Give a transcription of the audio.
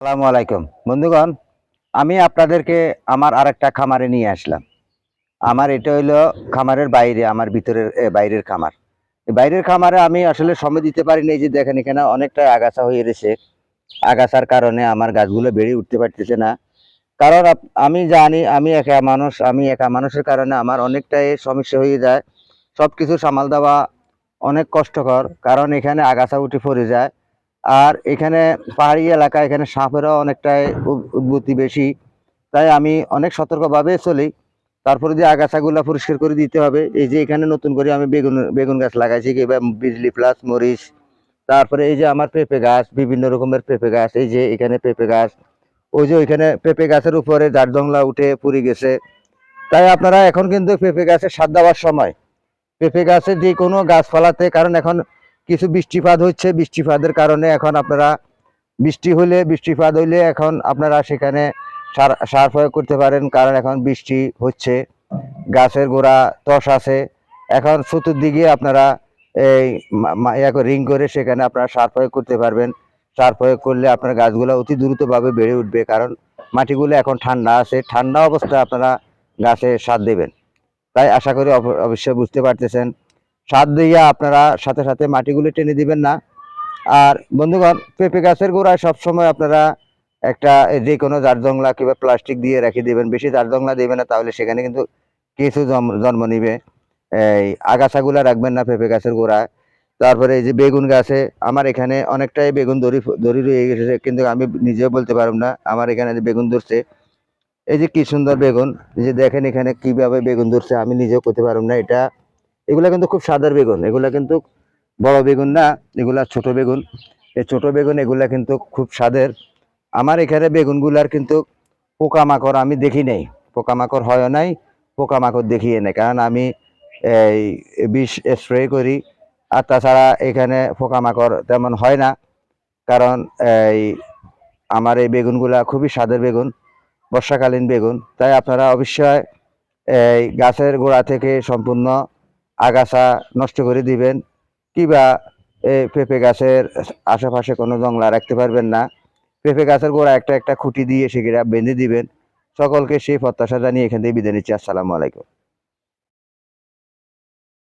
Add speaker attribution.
Speaker 1: আসসালামু আলাইকুম বন্ধুগণ, আমি আপনাদেরকে আমার আরেকটা খামারে নিয়ে আসলাম। আমার এটা হইলো খামারের বাইরে, আমার ভিতরের বাইরের খামার। এই বাইরের খামারে আমি আসলে সময় দিতে পারিনি। এই যে দেখেন, এখানে অনেকটাই আগাছা হয়ে রয়েছে। আগাছার কারণে আমার গাছগুলো বেড়ে উঠতে পারতেছে না। কারণ আমি জানি আমি একা মানুষ, আমি একা মানুষের কারণে আমার অনেকটাই সমস্যা হয়ে যায়। সবকিছু সামাল দেওয়া অনেক কষ্টকর, কারণ এখানে আগাছা উঠে পড়ে যায়। আর এখানে পাহাড়ি এলাকা, এখানে সাপেরও অনেকটাই উদ্ভূতি বেশি। তাই আমি অনেক সতর্কভাবে চলি। তারপরে যে আগাছাগুলা পরিষ্কার করে দিতে হবে। এই যে এখানে নতুন করে আমি বেগুন বেগুন গাছ লাগাইছি, কিংবা বিজলি প্লাস মরিচ। তারপরে এই যে আমার পেঁপে গাছ, বিভিন্ন রকমের পেঁপে গাছ। এই যে এখানে পেঁপে গাছ, ওই যে ওইখানে পেঁপে গাছের উপরে জারজংলা উঠে পুড়ে গেছে। তাই আপনারা এখন কিন্তু পেঁপে গাছের সার দেওয়ার সময়, পেঁপে গাছে যে কোনো গাছপালাতে, কারণ এখন কিছু বৃষ্টিপাত হচ্ছে, বৃষ্টিপাতের কারণে এখন আপনারা বৃষ্টিপাত হইলে এখন আপনারা সেখানে সার প্রয়োগ করতে পারেন। কারণ এখন বৃষ্টি হচ্ছে, গাছের গোড়া তস আছে। এখন চতুর্দিকে আপনারা এই রিং করে সেখানে আপনারা সার প্রয়োগ করতে পারবেন। সার প্রয়োগ করলে আপনার গাছগুলো অতি দ্রুতভাবে বেড়ে উঠবে, কারণ মাটিগুলো এখন ঠান্ডা আছে। ঠান্ডা অবস্থায় আপনারা গাছে সার দেবেন। তাই আশা করি অবশ্যই বুঝতে পারতেছেন। সার দিয়ে আপনারা সাথে সাথে মাটিগুলো টেনে দিবেন না। আর বন্ধুগণ, পেঁপে গাছের গোড়ায় সবসময় আপনারা একটা যে কোনো জারজংলা কিংবা প্লাস্টিক দিয়ে রেখে দিবেন। বেশি জারজংলা দেবেন না, তাহলে সেখানে কিন্তু কিছু জন্ম নিবে। এই আগাছাগুলা রাখবেন না পেঁপে গাছের গোড়ায়। তারপরে এই যে বেগুন গাছে, আমার এখানে অনেকটাই বেগুন দড়ি রয়ে গেছে, কিন্তু আমি নিজেও বলতে পারব না আমার এখানে যে বেগুন ধরছে। এই যে কি সুন্দর বেগুন, এই যে দেখেন এখানে কিভাবে বেগুন ধরছে, আমি নিজেও করতে পারব না এটা। এগুলা কিন্তু খুব সাদার বেগুন, এগুলা কিন্তু বড় বেগুন না, এগুলা ছোট বেগুন। এই ছোট বেগুন এগুলা কিন্তু খুব স্বাদের। আমার এখানে বেগুনগুলার কিন্তু পোকামাকড় আমি দেখি নাই, পোকামাকড় হয় নাই, পোকামাকড় দেখিয়ে নেই, কারণ আমি এই বিষ স্প্রে করি। আর তাছাড়া এখানে পোকামাকড় তেমন হয় না, কারণ এই আমার এই বেগুনগুলা খুবই স্বাদের বেগুন, বর্ষাকালীন বেগুন। তাই আপনারা অবশ্যই এই গাছের গোড়া থেকে সম্পূর্ণ আগাছা নষ্ট করে দিবেন, কিবা এই পেঁপে গাছের আশেপাশে কোনো জংলা রাখতে পারবেন না। পেঁপে গাছের গোড়া একটা একটা খুঁটি দিয়ে সেগুলা বেঁধে দিবেন। সকলকে সেই প্রত্যাশা জানিয়ে এখান থেকে বিদায় নিচ্ছি। আসসালামু আলাইকুম।